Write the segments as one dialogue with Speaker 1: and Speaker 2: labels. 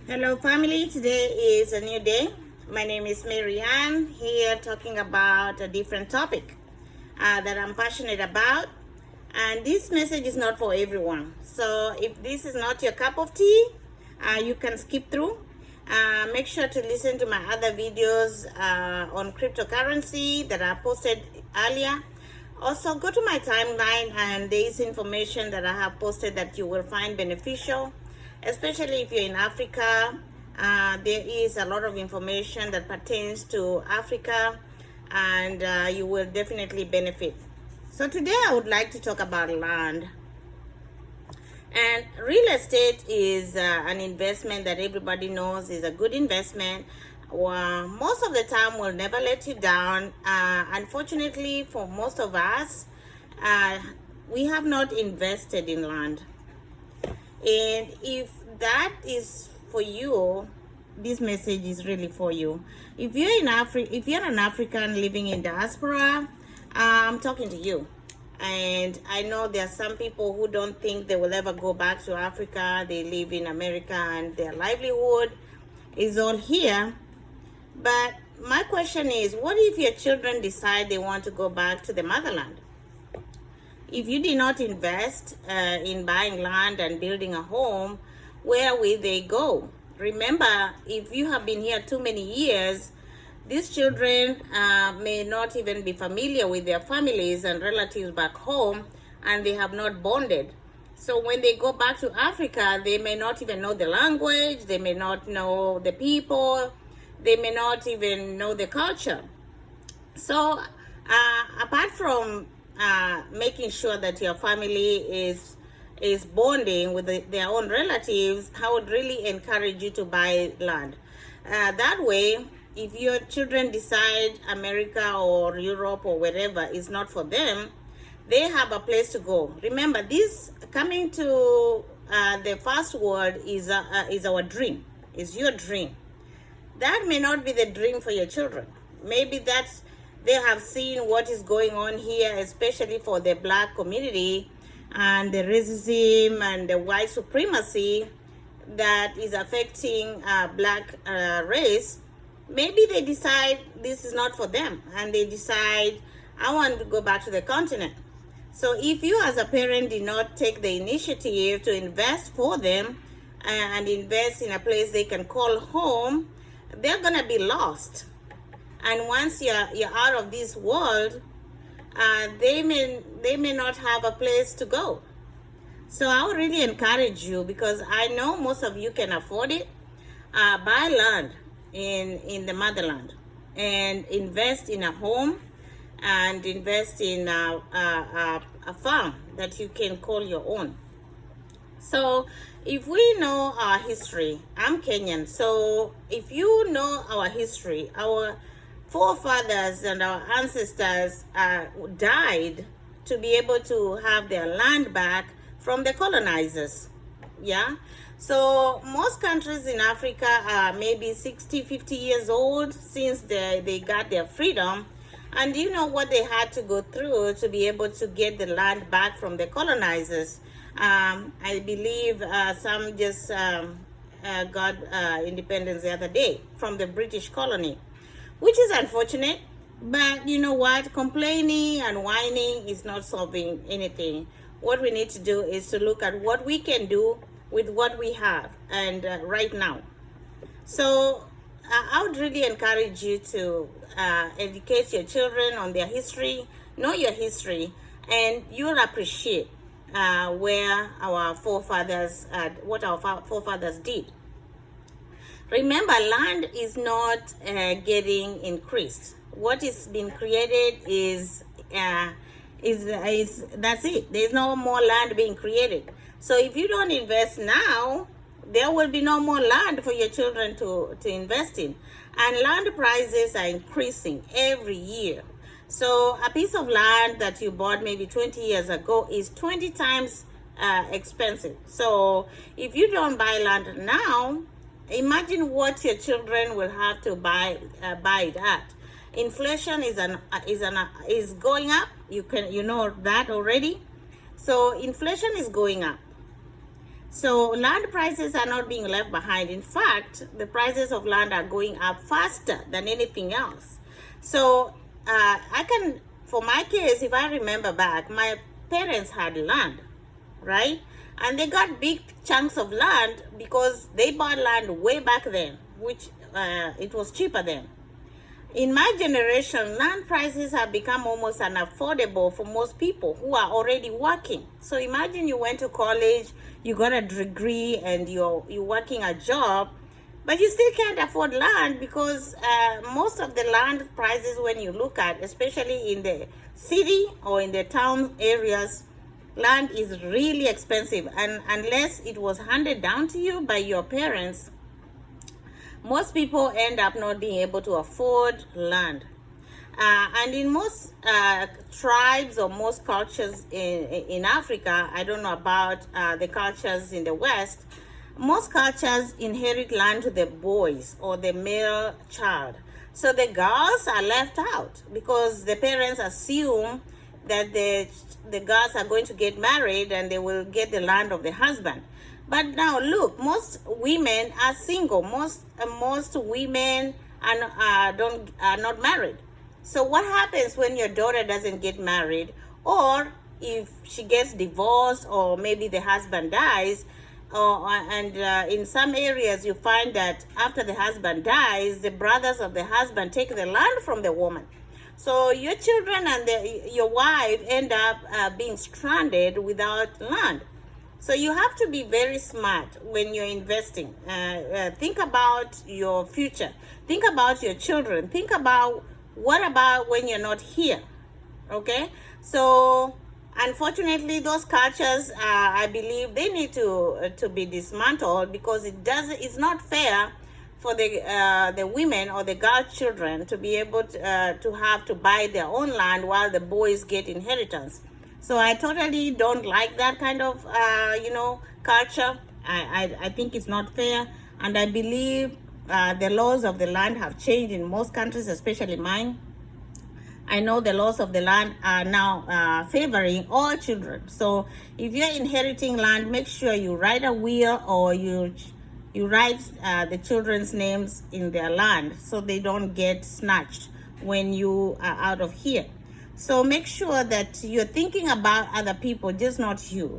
Speaker 1: Hello, family. Today is a new day. My name is Marianne here talking about a different topic that I'm passionate about. And this message is not for everyone. So if this is not your cup of tea, you can skip through. Make sure to listen to my other videos on cryptocurrency that I posted earlier. Also, go to my timeline and there is information that I have posted that you will find beneficial, especially if you're in Africa. There is a lot of information that pertains to Africa, and you will definitely benefit. So today I would like to talk about land. And real estate is an investment that everybody knows is a good investment. Well, most of the time will never let you down. Unfortunately, for most of us, uh, we have not invested in land. And if that is for you, this message is really for you. If you're in Africa, if you're an African living in diaspora, I'm talking to you. And I know there are some people who don't think they will ever go back to Africa. They live in America and their livelihood is all here. But my question is, what if your children decide they want to go back to the motherland? If you did not invest in buying land and building a home, where will they go? Remember, if you have been here too many years, these children may not even be familiar with their families and relatives back home, and they have not bonded. So when they go back to Africa, they may not even know the language, they may not know the people, they may not even know the culture. So apart from making sure that your family is bonding with their own relatives, I would really encourage you to buy land. That way, if your children decide America or Europe or wherever is not for them, they have a place to go. Remember, this coming to the first world is our dream, is your dream. That may not be the dream for your children. Maybe that's they have seen what is going on here, especially for the black community and the racism and the white supremacy that is affecting black race. Maybe they decide this is not for them and they decide, I want to go back to the continent. So if you as a parent did not take the initiative to invest for them and invest in a place they can call home, they're gonna be lost. And once you're out of this world, they may not have a place to go. So I would really encourage you, because I know most of you can afford it. Buy land in the motherland and invest in a home and invest in a farm that you can call your own. So if we know our history, I'm Kenyan, so if you know our history, our forefathers and our ancestors died to be able to have their land back from the colonizers. Yeah. So most countries in Africa are maybe 60, 50 years old since they got their freedom. And you know what they had to go through to be able to get the land back from the colonizers. I believe some just got independence the other day from the British colony, which is unfortunate. But you know what? Complaining and whining is not solving anything. What we need to do is to look at what we can do with what we have and right now. So I would really encourage you to educate your children on their history, know your history, and you'll appreciate where our forefathers, what our forefathers did. Remember, land is not getting increased. What is being created is that's it. There's no more land being created. So if you don't invest now, there will be no more land for your children to invest in. And land prices are increasing every year. So a piece of land that you bought maybe 20 years ago is 20 times expensive. So if you don't buy land now, imagine what your children will have to buy it at. Inflation is going up. You know that already. So inflation is going up. So land prices are not being left behind. In fact, the prices of land are going up faster than anything else. So for my case, if I remember back, my parents had land, right? And they got big chunks of land because they bought land way back then, which it was cheaper then. In my generation, land prices have become almost unaffordable for most people who are already working. So imagine you went to college, you got a degree, and you're working a job, but you still can't afford land because most of the land prices, when you look at, especially in the city or in the town areas, land is really expensive. And unless it was handed down to you by your parents, most people end up not being able to afford land. And in most tribes or most cultures in Africa, I don't know about the cultures in the West, most cultures inherit land to the boys or the male child. So the girls are left out because the parents assume that the girls are going to get married and they will get the land of the husband. But now look, most women are single. Most women are not married. So what happens when your daughter doesn't get married, or if she gets divorced, or maybe the husband dies? In some areas you find that after the husband dies, the brothers of the husband take the land from the woman. So your children and your wife end up being stranded without land. So you have to be very smart when you're investing. Think about your future. Think about your children. Think about what about when you're not here, okay? So unfortunately, those cultures, I believe, they need to be dismantled because it's not fair for the women or the girl children to be able to have to buy their own land while the boys get inheritance. So I totally don't like that kind of, culture. I think it's not fair. And I believe the laws of the land have changed in most countries, especially mine. I know the laws of the land are now favoring all children. So if you're inheriting land, make sure you write a will or you write the children's names in their land so they don't get snatched when you are out of here. So make sure that you're thinking about other people, just not you,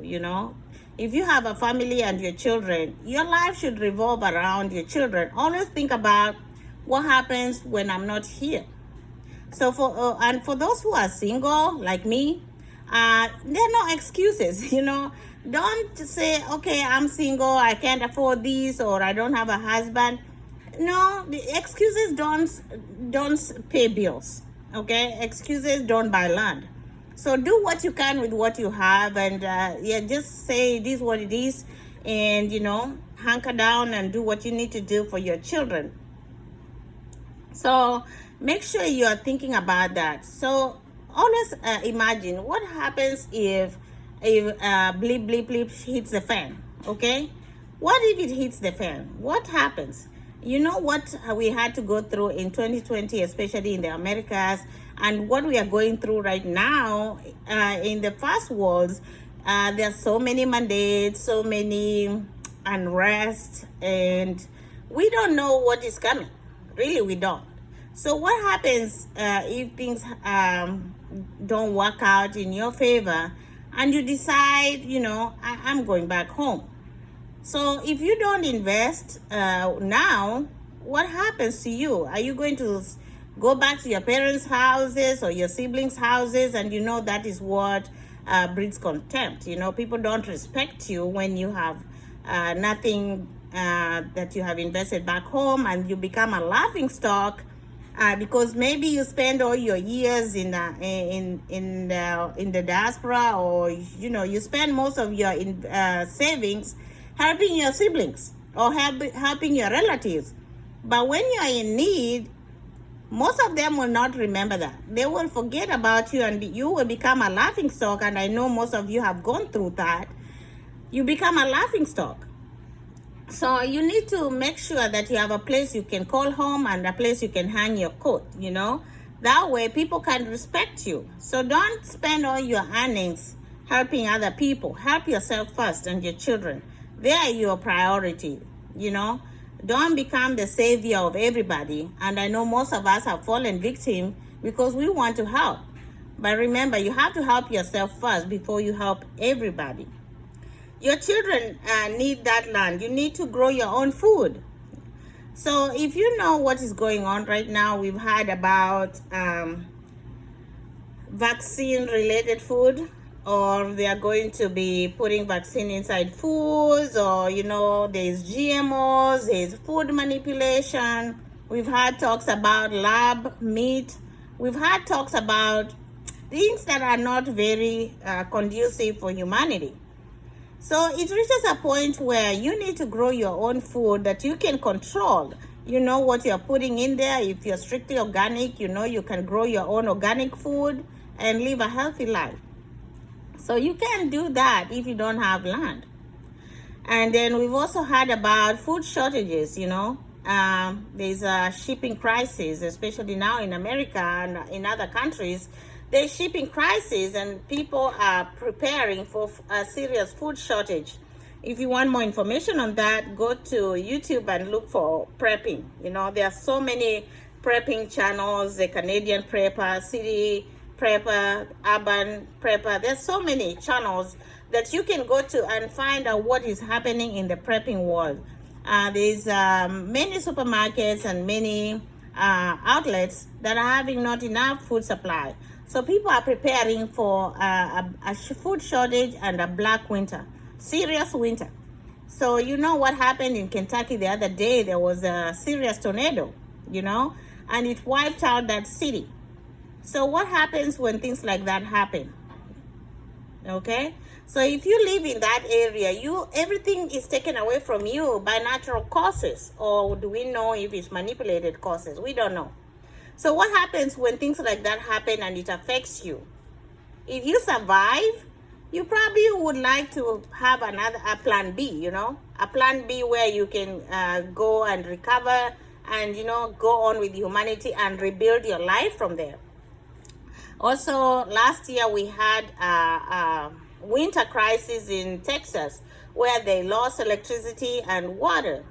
Speaker 1: If you have a family and your children, your life should revolve around your children. Always think about what happens when I'm not here. So for those who are single, like me, there are no excuses, Don't say, okay, I'm single, I can't afford this, or I don't have a husband. No, the excuses don't pay bills. Okay, excuses don't buy land. So do what you can with what you have, and just say it is what it is, and hunker down and do what you need to do for your children. So make sure you are thinking about that. So always imagine what happens if bleep bleep bleep hits the fan. Okay, what if it hits the fan? What happens? You know what we had to go through in 2020, especially in the Americas, and what we are going through right now in the first worlds. There are so many mandates, so many unrest, and we don't know what is coming. Really, we don't. So what happens if things don't work out in your favor and you decide, I'm going back home? So if you don't invest now, what happens to you? Are you going to go back to your parents' houses or your siblings' houses? And that is what breeds contempt. People don't respect you when you have nothing that you have invested back home, and you become a laughing stock because maybe you spend all your years in the diaspora, or you spend most of your savings helping your siblings or helping your relatives. But when you are in need, most of them will not remember that. They will forget about you, and you will become a laughing stock. And I know most of you have gone through that. You become a laughing stock. So you need to make sure that you have a place you can call home and a place you can hang your coat, That way people can respect you. So don't spend all your earnings helping other people. Help yourself first and your children. They are your priority, you know. Don't become the savior of everybody. And I know most of us have fallen victim because we want to help. But remember, you have to help yourself first before you help everybody. Your children need that land. You need to grow your own food. So if you know what is going on right now, we've heard about vaccine related food, or they are going to be putting vaccine inside foods, or there's GMOs, there's food manipulation. We've had talks about lab meat. We've had talks about things that are not very conducive for humanity. So it reaches a point where you need to grow your own food that you can control. You know what you're putting in there. If you're strictly organic, you can grow your own organic food and live a healthy life. So you can do that if you don't have land. And then we've also heard about food shortages. There's a shipping crisis, especially now in America and in other countries. There's shipping crisis and people are preparing for a serious food shortage. If you want more information on that, go to YouTube and look for prepping. There are so many prepping channels, the Canadian Prepper, City Prepper, Urban Prepper. There's so many channels that you can go to and find out what is happening in the prepping world. There's many supermarkets and many outlets that are having not enough food supply. So people are preparing for a food shortage and a black winter, serious winter. So what happened in Kentucky the other day? There was a serious tornado, and it wiped out that city. So what happens when things like that happen? Okay, so if you live in that area, everything is taken away from you by natural causes, or do we know if it's manipulated causes? We don't know. So what happens when things like that happen and it affects you? If you survive, you probably would like to have a plan B, a plan B where you can go and recover and, go on with humanity and rebuild your life from there. Also, last year we had a winter crisis in Texas where they lost electricity and water.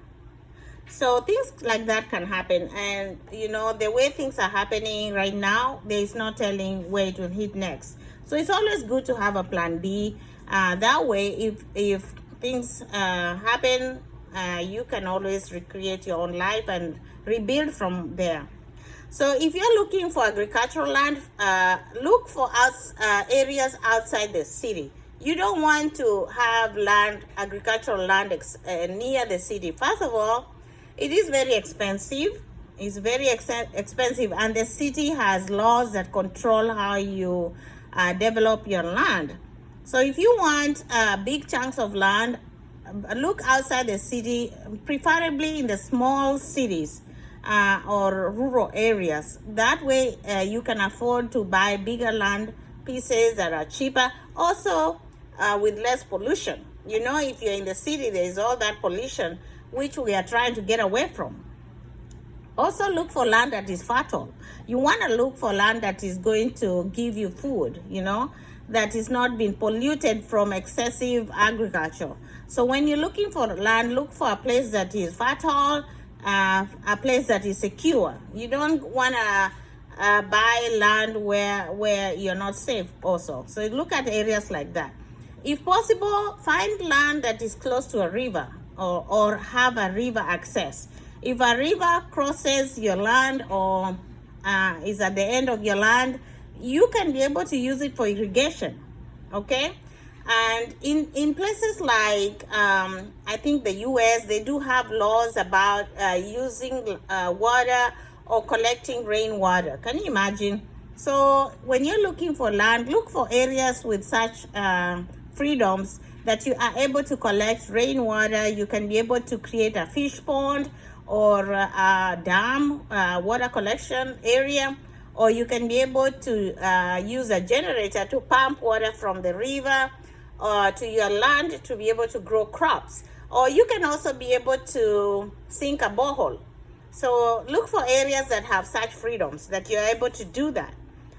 Speaker 1: So things like that can happen. And, the way things are happening right now, there is no telling where it will hit next. So it's always good to have a plan B. That way, if things happen, you can always recreate your own life and rebuild from there. So if you're looking for agricultural land, look for areas outside the city. You don't want to have agricultural land near the city. First of all, it is very expensive. It's very expensive, and the city has laws that control how you develop your land. So if you want big chunks of land, look outside the city, preferably in the small cities or rural areas. That way you can afford to buy bigger land pieces that are cheaper, also with less pollution. If you're in the city, there is all that pollution, which we are trying to get away from. Also look for land that is fertile. You want to look for land that is going to give you food, that is not being polluted from excessive agriculture. So when you're looking for land, look for a place that is fertile, a place that is secure. You don't want to buy land where you're not safe also. So look at areas like that. If possible, find land that is close to a river or have a river access. If a river crosses your land or is at the end of your land, you can be able to use it for irrigation, okay? And in places like, I think the US, they do have laws about using water or collecting rainwater. Can you imagine? So when you're looking for land, look for areas with such freedoms that you are able to collect rainwater. You can be able to create a fish pond or a dam, water collection area, or you can be able to use a generator to pump water from the river to your land to be able to grow crops. Or you can also be able to sink a borehole. So look for areas that have such freedoms that you're able to do that.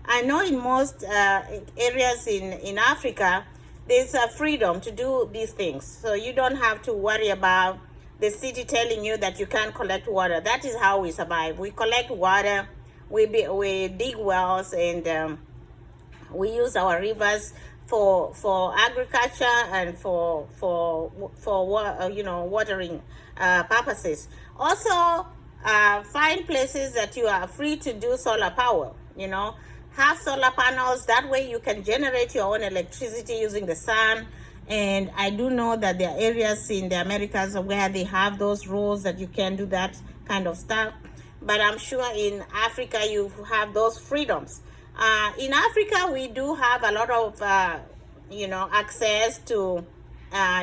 Speaker 1: I know in most areas in Africa, there's a freedom to do these things. So you don't have to worry about the city telling you that you can't collect water. That is how we survive. We collect water, we dig wells, and we use our rivers for agriculture and for watering purposes. Also, find places that you are free to do solar power. Have solar panels. That way you can generate your own electricity using the sun. And I do know that there are areas in the Americas where they have those rules that you can do that kind of stuff. But I'm sure in Africa you have those freedoms. In Africa, we do have a lot of, access to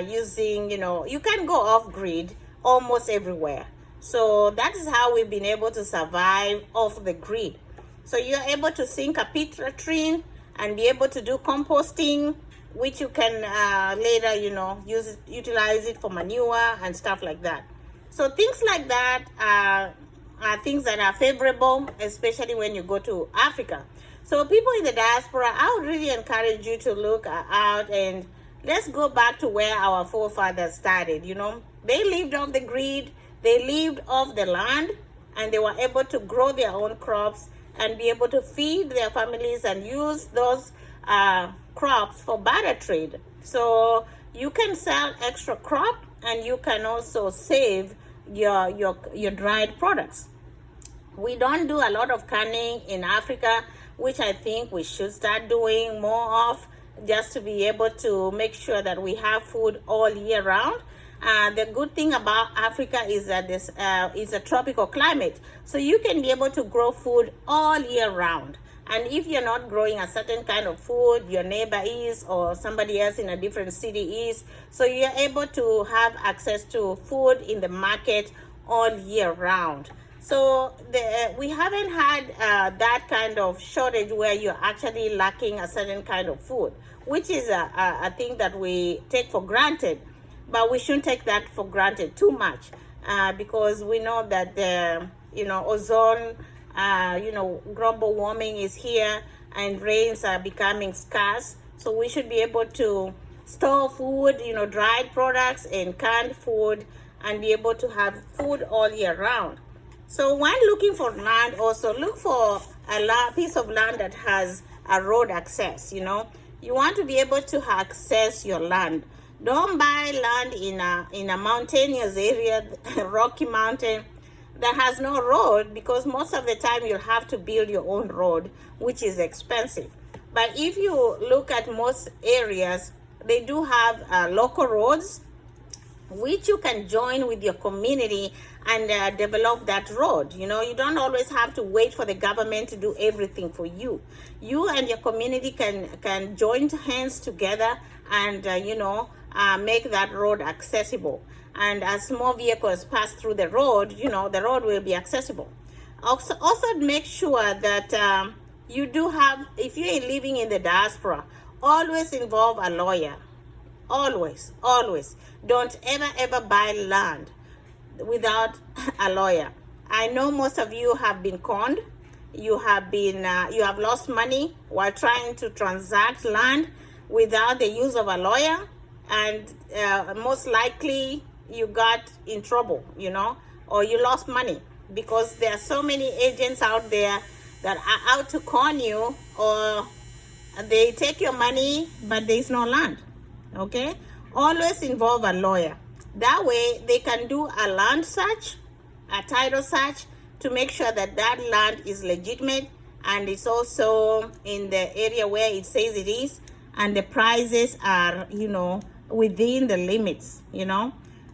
Speaker 1: using, you can go off grid almost everywhere. So that is how we've been able to survive off the grid. So you're able to sink a pit latrine and be able to do composting, which you can later, utilize it for manure and stuff like that. So things like that are things that are favorable, especially when you go to Africa. So people in the diaspora, I would really encourage you to look out and let's go back to where our forefathers started. They lived off the grid, they lived off the land, and they were able to grow their own crops and be able to feed their families and use those crops for barter trade. So you can sell extra crop and you can also save your dried products. We don't do a lot of canning in Africa, which I think we should start doing more of, just to be able to make sure that we have food all year round. The good thing about Africa is that this is a tropical climate, so you can be able to grow food all year round. And if you're not growing a certain kind of food, your neighbor is, or somebody else in a different city is, so you're able to have access to food in the market all year round. So we haven't had that kind of shortage where you're actually lacking a certain kind of food, which is a thing that we take for granted. But we shouldn't take that for granted too much, because we know that ozone, global warming is here and rains are becoming scarce. So we should be able to store food, dried products and canned food, and be able to have food all year round. So when looking for land, also look for a piece of land that has a road access. You want to be able to access your land. Don't buy land in a mountainous area, rocky mountain, that has no road, because most of the time you'll have to build your own road, which is expensive. But if you look at most areas, they do have local roads, which you can join with your community and develop that road. You don't always have to wait for the government to do everything for you. You and your community can join hands together and make that road accessible. And as small vehicles pass through the road, the road will be accessible. Also make sure that you do have, if you're living in the diaspora, always involve a lawyer. Always. Don't ever buy land without a lawyer. I know most of you have been conned. You have lost money while trying to transact land without the use of a lawyer, and most likely you got in trouble, or you lost money, because there are so many agents out there that are out to con you, or they take your money but there is no land. Okay, always involve a lawyer. That way they can do a land search, a title search, to make sure that that land is legitimate and it's also in the area where it says it is, and the prices are within the limits.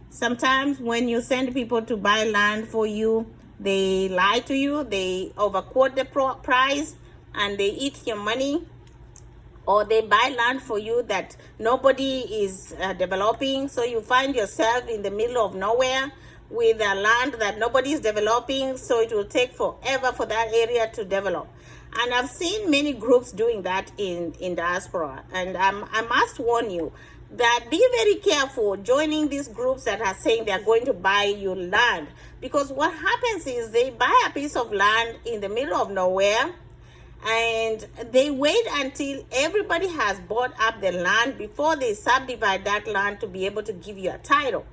Speaker 1: Sometimes when you send people to buy land for you, they lie to you, they overquote the price, and they eat your money. Or they buy land for you that nobody is developing. So you find yourself in the middle of nowhere with a land that nobody is developing. So it will take forever for that area to develop. And I've seen many groups doing that in diaspora. And I must warn you that be very careful joining these groups that are saying they're going to buy you land. Because what happens is they buy a piece of land in the middle of nowhere, And they wait until everybody has bought up the land before they subdivide that land to be able to give you a title.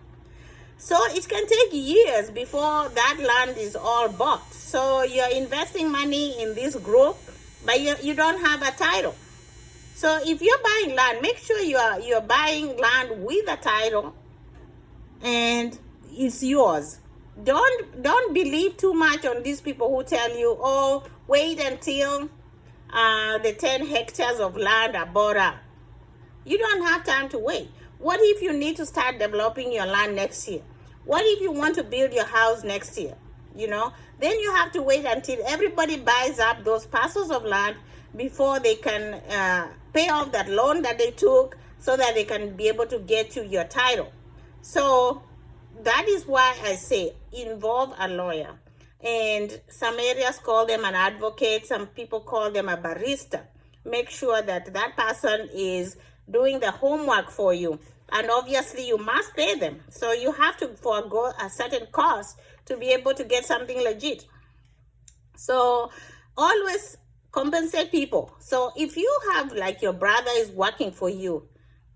Speaker 1: So it can take years before that land is all bought. So you're investing money in this group, but you don't have a title. So if you're buying land, make sure you're buying land with a title and it's yours. Don't believe too much on these people who tell you, oh, wait until the 10 hectares of land are bought up. You don't have time to wait. What if you need to start developing your land next year? What if you want to build your house next year? Then you have to wait until everybody buys up those parcels of land before they can pay off that loan that they took so that they can be able to get you your title. So that is why I say involve a lawyer. And some areas call them an advocate. Some people call them a barrister. Make sure that that person is doing the homework for you. And obviously, you must pay them. So you have to forego a certain cost to be able to get something legit. So always compensate people. So if you have, like, your brother is working for you,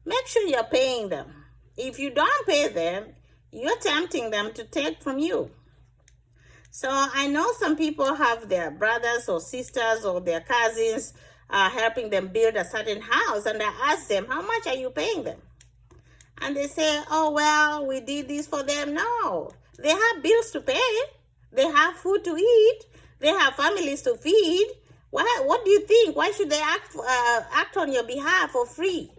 Speaker 1: make sure you're paying them. If you don't pay them, you're tempting them to take from you. So I know some people have their brothers or sisters or their cousins helping them build a certain house, and I ask them, how much are you paying them? And they say, oh, well, we did this for them. No, they have bills to pay. They have food to eat. They have families to feed. What do you think? Why should they act on your behalf for free?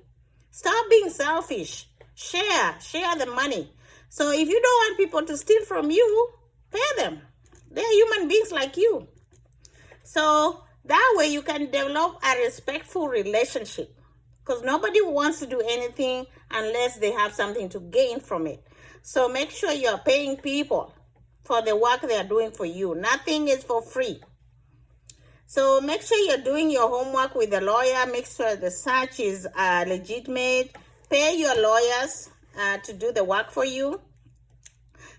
Speaker 1: Stop being selfish. Share the money. So if you don't want people to steal from you, pay them. They're human beings like you. So that way you can develop a respectful relationship, because nobody wants to do anything unless they have something to gain from it. So make sure you're paying people for the work they're doing for you. Nothing is for free. So make sure you're doing your homework with the lawyer. Make sure the search is legitimate. Pay your lawyers to do the work for you.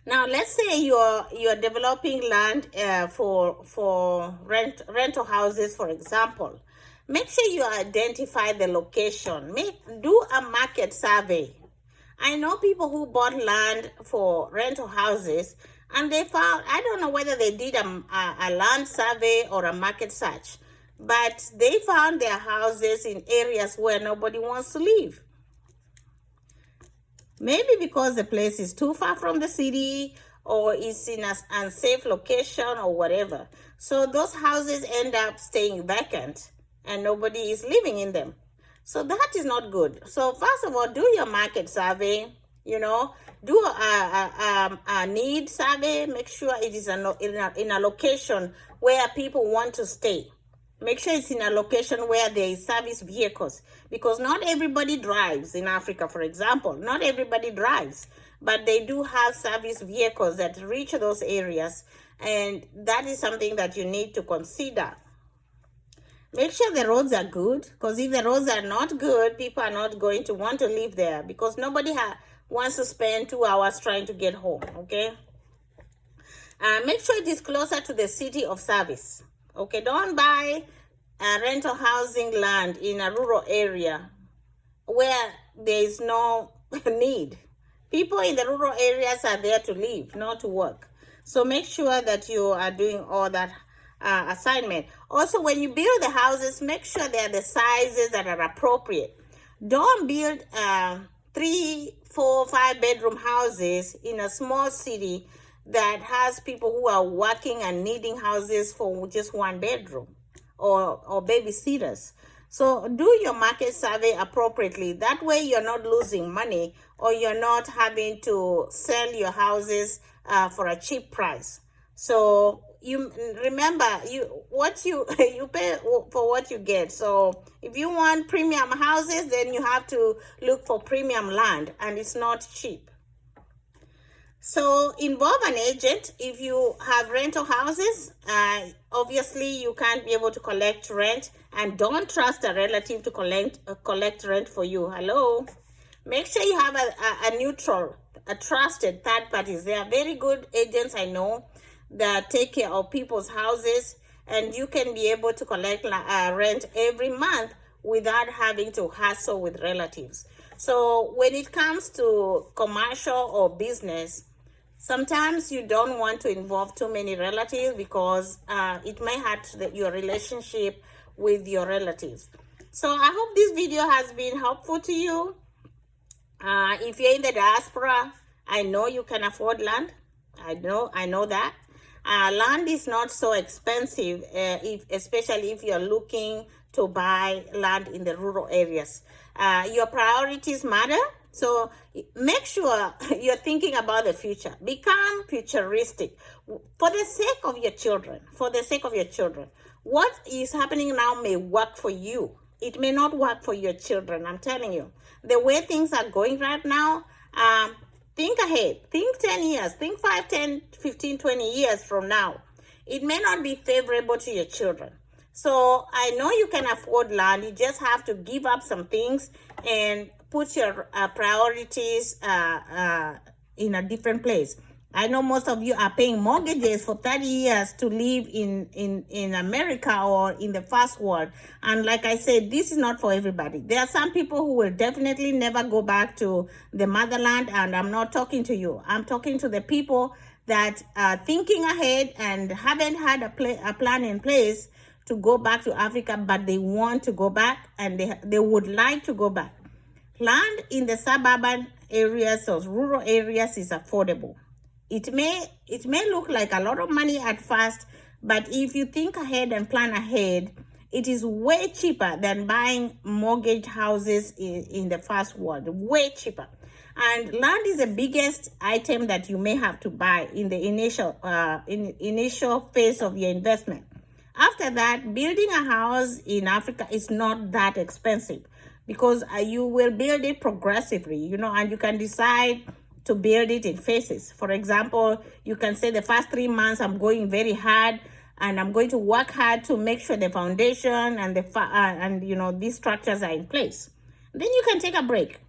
Speaker 1: Now, let's say you're developing land for rental houses, for example. Make sure you identify the location. Do a market survey. I know people who bought land for rental houses, and they found, I don't know whether they did a land survey or a market search, but they found their houses in areas where nobody wants to live. Maybe because the place is too far from the city, or is in an unsafe location, or whatever. So those houses end up staying vacant and nobody is living in them. So that is not good. So first of all, do your market survey, do a need survey. Make sure it is in a location where people want to stay. Make sure it's in a location where there is service vehicles, because not everybody drives in Africa, for example. Not everybody drives, but they do have service vehicles that reach those areas, and that is something that you need to consider. Make sure the roads are good, because if the roads are not good, people are not going to want to live there, because nobody wants to spend 2 hours trying to get home, okay? Make sure it is closer to the city of service. Okay, don't buy rental housing land in a rural area where there is no need. People in the rural areas are there to live, not to work. So make sure that you are doing all that assignment. Also, when you build the houses, make sure they are the sizes that are appropriate. Don't build 3, 4, 5 bedroom houses in a small city that has people who are working and needing houses for just 1 bedroom or babysitters. So do your market survey appropriately. That way you're not losing money, or you're not having to sell your houses for a cheap price. So you remember, you pay for what you get. So if you want premium houses, then you have to look for premium land, and it's not cheap. So involve an agent. If you have rental houses, obviously you can't be able to collect rent, and don't trust a relative to collect rent for you. Hello. Make sure you have a neutral, a trusted third parties. They are very good agents, I know, that take care of people's houses, and you can be able to collect rent every month without having to hassle with relatives. So when it comes to commercial or business, sometimes you don't want to involve too many relatives because it may hurt your relationship with your relatives. So I hope this video has been helpful to you. If you're in the diaspora, I know you can afford land. I know that. Land is not so expensive, especially if you're looking to buy land in the rural areas. Your priorities matter, so make sure you're thinking about the future. Become futuristic for the sake of your children. For the sake of your children, what is happening now may work for you. It may not work for your children. I'm telling you, the way things are going right now. Think ahead. Think 10 years. Think 5, 10, 15, 20 years from now. It may not be favorable to your children. So I know you can afford land. You just have to give up some things and put your priorities in a different place. I know most of you are paying mortgages for 30 years to live in America or in the first world. And like I said, this is not for everybody. There are some people who will definitely never go back to the motherland, and I'm not talking to you. I'm talking to the people that are thinking ahead and haven't had a plan in place to go back to Africa, but they want to go back and they would like to go back. Land in the suburban areas or rural areas is affordable. It may look like a lot of money at first, but if you think ahead and plan ahead, it is way cheaper than buying mortgage houses in the first world. Way cheaper. And land is the biggest item that you may have to buy in the initial phase of your investment. After that, building a house in Africa is not that expensive because you will build it progressively, and you can decide to build it in phases. For example, you can say the first 3 months I'm going very hard and I'm going to work hard to make sure the foundation and these structures are in place. Then you can take a break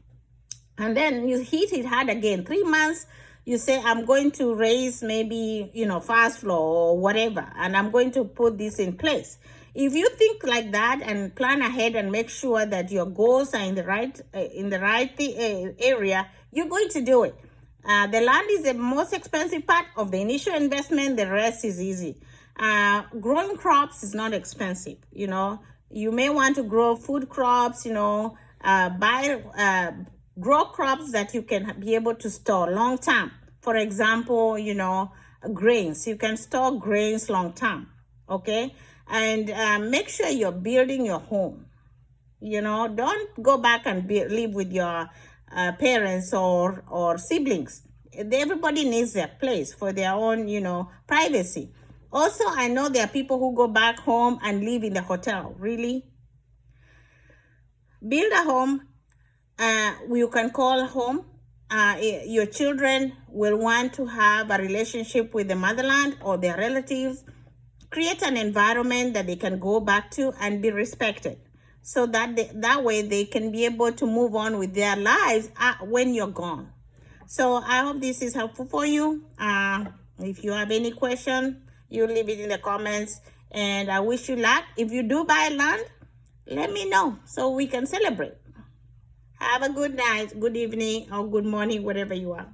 Speaker 1: and then you hit it hard again. 3 months, you say I'm going to raise maybe first floor or whatever, and I'm going to put this in place. If you think like that and plan ahead and make sure that your goals are in the right area, you're going to do it. The land is the most expensive part of the initial investment. The rest is easy. Growing crops is not expensive. You may want to grow food crops. Grow crops that you can be able to store long term. For example, grains. You can store grains long term. Okay. And make sure you're building your home. Don't go back and live with your parents or siblings. Everybody needs their place for their own, privacy. Also, I know there are people who go back home and live in the hotel. Really? Build a home you can call home. Your children will want to have a relationship with the motherland or their relatives. Create an environment that they can go back to and be respected, so that way they can be able to move on with their lives when you're gone. So I hope this is helpful for you. If you have any question, you leave it in the comments, and I wish you luck. If you do buy land, let me know so we can celebrate. Have a good night, good evening, or good morning, wherever you are.